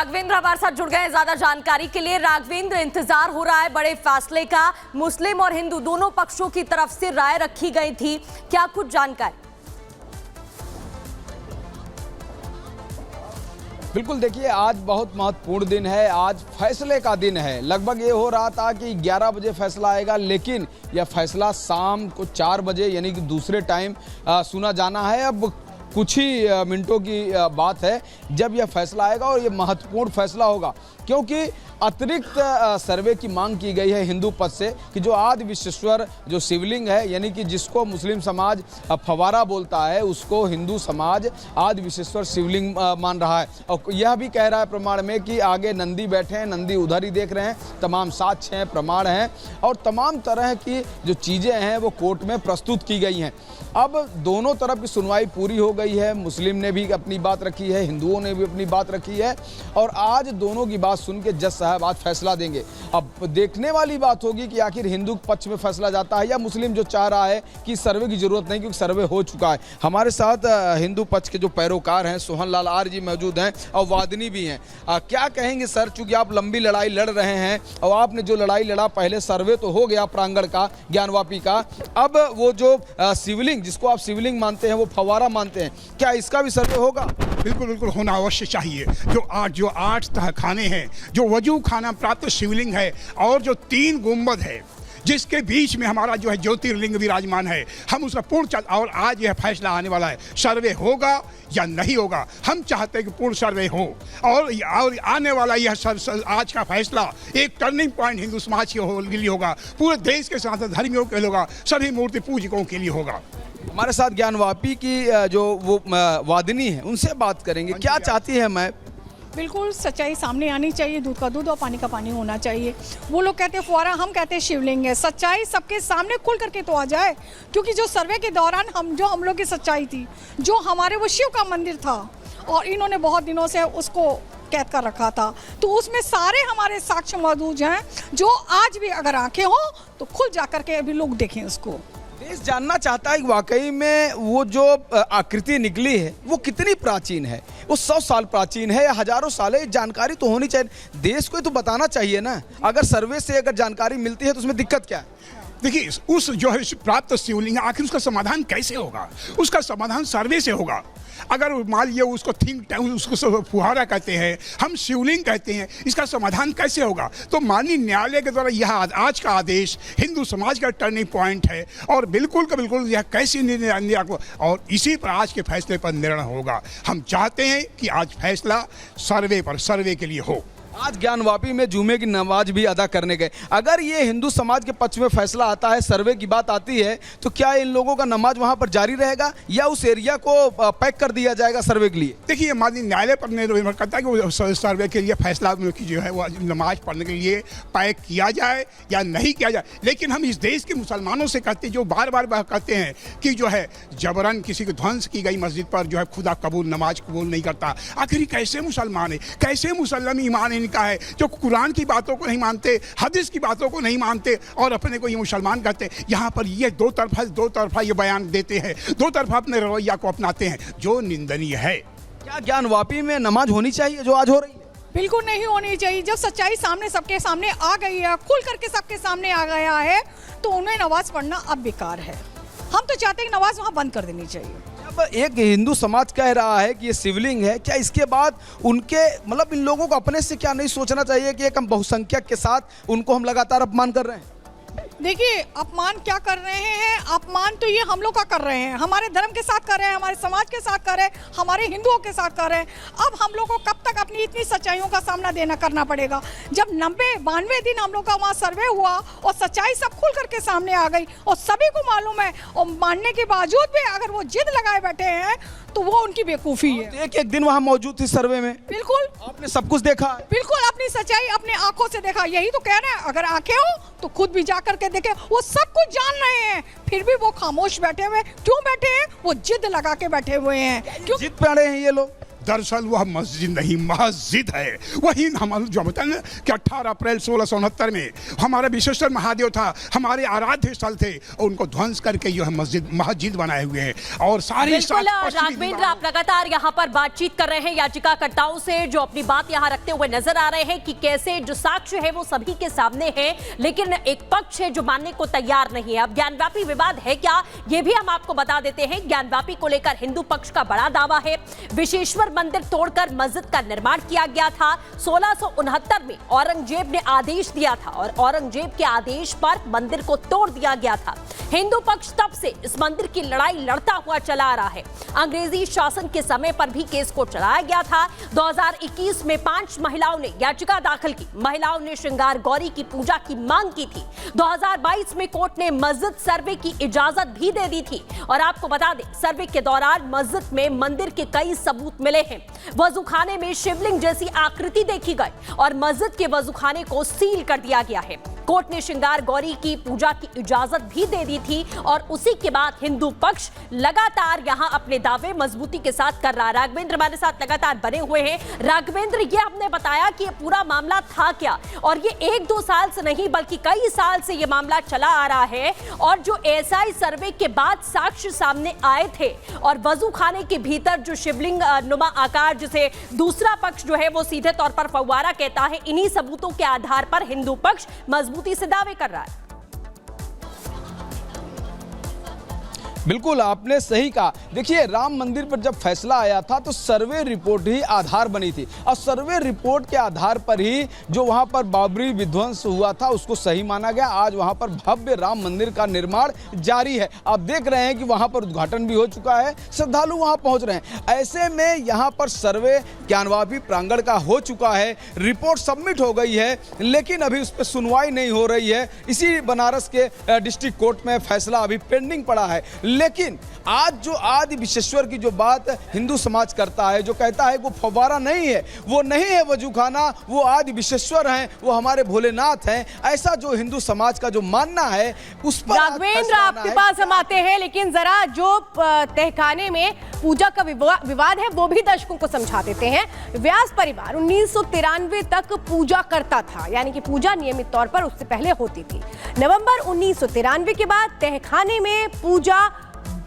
राघवेंद्र हमारे साथ जुड़ गए हैं ज्यादा जानकारी के लिए। राघवेंद्र, इंतजार हो रहा है बड़े फैसले का, मुस्लिम और हिंदू दोनों पक्षों की तरफ से राय रखी गई थी, क्या कुछ जानकारी? बिल्कुल, देखिए आज बहुत महत्वपूर्ण दिन है, आज फैसले का दिन है। लगभग ये हो रहा था कि 11 बजे फैसला आएगा, लेकिन यह फैसला शाम को 4 बजे यानी कि दूसरे टाइम सुना जाना है। अब कुछ ही मिनटों की बात है जब यह फैसला आएगा और ये महत्वपूर्ण फैसला होगा, क्योंकि अतिरिक्त सर्वे की मांग की गई है हिंदू पक्ष से कि जो आदि विश्वेश्वर जो शिवलिंग है, यानी कि जिसको मुस्लिम समाज फवारा बोलता है, उसको हिंदू समाज आदि विश्वेश्वर शिवलिंग मान रहा है। और यह भी कह रहा है प्रमाण में कि आगे नंदी बैठे हैं, नंदी उधर ही देख रहे हैं, तमाम साक्ष्य हैं, प्रमाण हैं और तमाम तरह की जो चीज़ें हैं वो कोर्ट में प्रस्तुत की गई हैं। अब दोनों तरफ की सुनवाई पूरी हो गई है, मुस्लिम ने भी अपनी बात रखी है, हिंदुओं ने भी अपनी बात रखी है और आज दोनों की बात सुन के जज साहब आज फैसला देंगे। अब देखने वाली बात होगी कि आखिर हिंदू पक्ष में फैसला जाता है या मुस्लिम जो चाह रहा है कि सर्वे की जरूरत नहीं क्योंकि सर्वे हो चुका है। हमारे साथ हिंदू पक्ष के जो पैरोकार हैं सोहन लाल आर्य जी मौजूद हैं और वादिनी भी हैं। क्या कहेंगे सर, चूंकि आप लंबी लड़ाई लड़ रहे हैं और आपने जो लड़ाई लड़ा, पहले सर्वे तो हो गया प्रांगण का, ज्ञानवापी का, अब वो जो शिवलिंग जिसको आप शिवलिंग मानते हैं वो फवारा मानते हैं, क्या इसका भी सर्वे होगा? बिल्कुल बिल्कुल होना अवश्य चाहिए। जो आठ तहखाने हैं, जो वजू खाना प्राप्त शिवलिंग है और जो 3 गुंबद है जिसके बीच में हमारा जो है ज्योतिर्लिंग विराजमान है, हम उसका पूर्ण और आज यह फैसला आने वाला है, सर्वे होगा या नहीं होगा। हम चाहते हैं कि पूर्ण सर्वे हो और आने वाला यह आज का फैसला एक टर्निंग पॉइंट हिंदू समाज के लिए होगा, पूरे देश के साथ धर्मियों के लिए होगा, सभी मूर्ति पूजकों के लिए होगा। हमारे साथ ज्ञानवापी की जो वो वादिनी है, उनसे बात करेंगे। क्या चाहती है मैं? बिल्कुल सच्चाई सामने आनी चाहिए, दूध का दूध और पानी का पानी होना चाहिए। वो लोग कहते हैं फुआरा, हम कहते हैं शिवलिंग है। सच्चाई सबके सामने खुल करके तो आ जाए, क्योंकि जो सर्वे के दौरान हम लोग की सच्चाई थी, जो हमारे वो शिव का मंदिर था और इन्होंने बहुत दिनों से उसको कैद कर रखा था, तो उसमें सारे हमारे साक्ष्य मौजूद हैं, जो आज भी अगर आंखें हो तो खुल जा करके अभी लोग देखें उसको। देश जानना चाहता है कि वाकई में वो जो आकृति निकली है वो कितनी प्राचीन है, वो 100 साल प्राचीन है या हजारों साल है, जानकारी तो होनी चाहिए। देश को तो बताना चाहिए ना। अगर सर्वे से अगर जानकारी मिलती है तो उसमें दिक्कत क्या है? देखिए, उस जो है प्राप्त शिवलिंग आखिर उसका समाधान कैसे होगा? उसका समाधान सर्वे से होगा। अगर मान लिया उसको उसको फुहारा कहते हैं, हम शिवलिंग कहते हैं, इसका समाधान कैसे होगा? तो माननीय न्यायालय के द्वारा यह आज का आदेश हिंदू समाज का टर्निंग पॉइंट है और बिल्कुल का बिल्कुल यह कैसे निर्णय और इसी पर आज के फैसले पर निर्णय होगा। हम चाहते हैं कि आज फैसला सर्वे के लिए हो। आज ज्ञानवापी में जुमे की नमाज भी अदा करने गए। अगर ये हिंदू समाज के पक्ष में फैसला आता है, सर्वे की बात आती है, तो क्या इन लोगों का नमाज वहां पर जारी रहेगा या उस एरिया को पैक कर दिया जाएगा सर्वे के लिए? देखिए, माननीय न्यायालय पर निर्भर करता है कि वो सर्वे के लिए फैसला की जो है वो नमाज पढ़ने के लिए पैक किया जाए या नहीं किया जाए। लेकिन हम इस देश के मुसलमानों से कहते हैं, जो बार बार कहते हैं कि जो है जबरन किसी को ध्वंस की गई मस्जिद पर जो है खुदा कबूल नमाज कबूल नहीं करता। आखिर कैसे मुसलमान है, कैसे मुसलमान ईमान इनका है जो कुरान की बातों को नहीं मानते, हदीस की बातों को नहीं मानते और अपने को ये मुसलमान कहते हैं। यहाँ पर ये दो तरफा ये बयान देते हैं, दो तरफा अपने रवैया को अपनाते हैं, जो निंदनीय है। क्या ज्ञानवापी में नमाज होनी चाहिए जो आज हो रही है? बिल्कुल नहीं होनी चाहिए। जब सच्चाई सामने सबके सामने आ गई है, खुल करके सबके सामने आ गया है, तो उन्हें नमाज पढ़ना अब बेकार है। हम तो चाहते हैं कि नमाज वहाँ बंद कर देनी चाहिए। अब एक हिंदू समाज कह रहा है कि ये शिवलिंग है, क्या इसके बाद उनके मतलब इन लोगों को अपने से क्या नहीं सोचना चाहिए कि एक हम बहुसंख्यक के साथ उनको हम लगातार अपमान कर रहे हैं? देखिए, अपमान क्या कर रहे हैं? अपमान तो ये हम लोग का कर रहे हैं, हमारे धर्म के साथ कर रहे हैं, हमारे समाज के साथ कर रहे हैं, हमारे हिंदुओं के साथ कर रहे हैं। अब हम लोग को कब तक अपनी इतनी सच्चाइयों का सामना करना पड़ेगा? जब 92 दिन हम लोग का वहाँ सर्वे हुआ और सच्चाई सब खुल करके सामने आ गई और सभी को मालूम है, और मानने के बावजूद भी अगर वो जिद लगाए बैठे हैं तो वो उनकी बेवकूफ़ी है। एक दिन वहाँ मौजूद थी सर्वे में। बिल्कुल, आपने सब कुछ देखा है? बिल्कुल, अपनी सच्चाई अपने आंखों से देखा। यही तो कह रहे हैं, अगर आंखें हो तो खुद भी जा करके देखे। वो सब कुछ जान रहे हैं, फिर भी वो खामोश बैठे हुए। क्यों बैठे हैं? वो जिद लगा के बैठे हुए हैं। क्यों जिद पे अड़े हैं ये लोग? दरअसल वह मस्जिद नहीं मस्जिद है। वही हम जो बताए ना कि 18 अप्रैल 1669 में हमारे विश्वेश्वर महादेव था, हमारे आराध्य स्थल थे, और उनको ध्वंस करके जो है मस्जिद बनाए हुए हैं। और सारी राघवेंद्र, आप लगातार यहाँ पर बातचीत कर रहे हैं याचिकाकर्ताओं से, जो अपनी बात यहाँ रखते हुए नजर आ रहे हैं कि कैसे जो साक्ष्य है वो सभी के सामने है, लेकिन एक पक्ष है जो मानने को तैयार नहीं है। अब ज्ञानव्यापी विवाद है क्या, ये भी हम आपको बता देते हैं। ज्ञानव्यापी को लेकर हिंदू पक्ष का बड़ा दावा है। विश्वेश्वर मंदिर तोड़कर मस्जिद का निर्माण किया गया था। 1669 में औरंगजेब ने आदेश दिया था और औरंगजेब के आदेश पर मंदिर को तोड़ दिया गया था। हिंदू पक्ष तब से इस मंदिर की लड़ाई लड़ता हुआ चला आ रहा है। अंग्रेजी शासन के समय पर भी केस को चलाया गया था। 2021 में 5 महिलाओं ने याचिका दाखिल की। महिलाओं ने श्रृंगार गौरी की पूजा की मांग की थी। 2022 में कोर्ट ने मस्जिद सर्वे की इजाजत भी दे दी थी। और आपको बता दें, सर्वे के दौरान मस्जिद में मंदिर के कई सबूत मिले हैं। वजूखाने में शिवलिंग जैसी आकृति देखी गई और मस्जिद के वजूखाने को सील कर दिया गया है। कोर्ट ने श्रृंगार गौरी की पूजा की इजाजत भी दे दी थी और उसी के बाद हिंदू पक्ष लगातार यहां अपने दावे मजबूती के साथ कर रहा है। राघवेंद्र हमारे साथ लगातार बने हुए हैं। राघवेंद्र, ये आपने बताया कि ये पूरा मामला था क्या, और ये 1-2 साल से नहीं बल्कि कई साल से ये मामला चला आ रहा है। और जो एएसआई सर्वे के बाद साक्ष्य सामने आए थे और वजू खाने के भीतर जो शिवलिंग नुमा आकार, जिसे दूसरा पक्ष जो है वो सीधे तौर पर फव्वारा कहता है, इन्हीं सबूतों के आधार पर हिंदू पक्ष मजबूती से दावे कर रहा है। बिल्कुल, आपने सही कहा। देखिए, राम मंदिर पर जब फैसला आया था तो सर्वे रिपोर्ट ही आधार बनी थी और सर्वे रिपोर्ट के आधार पर ही जो वहां पर बाबरी विध्वंस हुआ था उसको सही माना गया। आज वहां पर भव्य राम मंदिर का निर्माण जारी है। आप देख रहे हैं कि वहां पर उद्घाटन भी हो चुका है, श्रद्धालु वहां पहुंच रहे हैं। ऐसे में यहां पर सर्वे ज्ञानवापी प्रांगण का हो चुका है, रिपोर्ट सबमिट हो गई है, लेकिन अभी उस पर सुनवाई नहीं हो रही है। इसी बनारस के डिस्ट्रिक्ट कोर्ट में फैसला अभी पेंडिंग पड़ा है। लेकिन आज जो आदि विश्वेश्वर की जो बात हिंदू समाज करता है, जो कहता है वो फव्वारा नहीं है, वो नहीं है वजूखाना, वो आदि विश्वेश्वर हैं, वो हमारे भोलेनाथ हैं, ऐसा जो हिंदू समाज का जो मानना है उस पर राघवेंद्र, आपके पास हम आते हैं, लेकिन जरा जो तहखाने में पूजा का विवाद है वो भी दर्शकों को समझा देते हैं। व्यास परिवार 1993 तक पूजा करता था, यानी कि पूजा नियमित तौर पर उससे पहले होती थी। नवंबर 1993 के बाद तहखाने में पूजा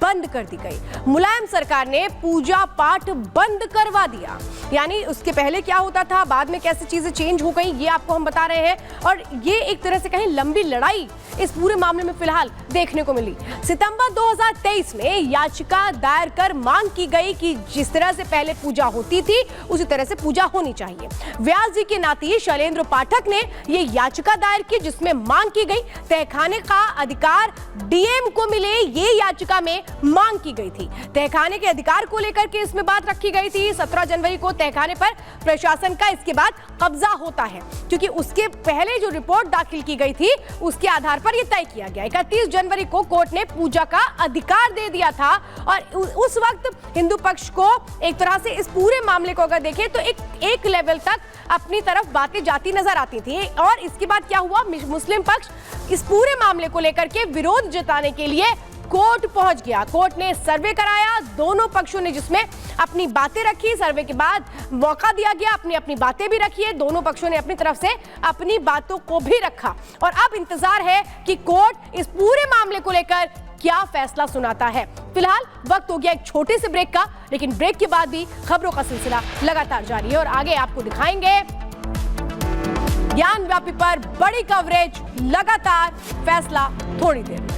बंद कर दी गई। मुलायम सरकार ने पूजा पाठ बंद करवा दिया। यानी उसके पहले क्या होता था, बाद में कैसे चीजें चेंज हो गई, ये आपको हम बता रहे हैं। और ये एक तरह से कहीं लंबी लड़ाई इस पूरे मामले में फिलहाल देखने को मिली। सितंबर 2023 में याचिका दायर कर मांग की गई कि जिस तरह से पहले पूजा होती थी उसी तरह से पूजा होनी चाहिए। व्यास जी के नाती शैलेंद्र पाठक ने ये याचिका दायर की, जिसमें मांग की गई तहखाने का अधिकार डीएम को मिले। ये याचिका में मांग की गई थी। तहखाने के अधिकार को लेकर के इसमें बात रखी गई थी। 17 जनवरी को तहखाने पर प्रशासन का इसके बाद कब्जा होता है, क्योंकि उसके पहले जो रिपोर्ट दाखिल की गई थी उसके आधार पर यह तय किया गया। 31 जनवरी को कोर्ट ने पूजा का अधिकार दे दिया था और उस वक्त हिंदू पक्ष को एक तरह से इस पूरे मामले को अगर देखें तो एक लेवल तक अपनी तरफ बातें जाती नजर आती थी। और इसके बाद क्या हुआ, मुस्लिम पक्ष इस पूरे मामले को लेकर के विरोध जताने के लिए कोर्ट पहुंच गया। कोर्ट ने सर्वे कराया, दोनों पक्षों ने जिसमें अपनी बातें रखी। सर्वे के बाद मौका दिया गया, अपनी बातें भी रखी है। दोनों पक्षों ने अपनी तरफ से अपनी बातों को भी रखा और अब इंतजार है कि कोर्ट इस पूरे मामले को लेकर क्या फैसला सुनाता है। फिलहाल वक्त हो गया एक छोटे से ब्रेक का, लेकिन ब्रेक के बाद भी खबरों का सिलसिला लगातार जारी है और आगे आपको दिखाएंगे ज्ञानव्यापी पर बड़ी कवरेज, लगातार फैसला थोड़ी देर में।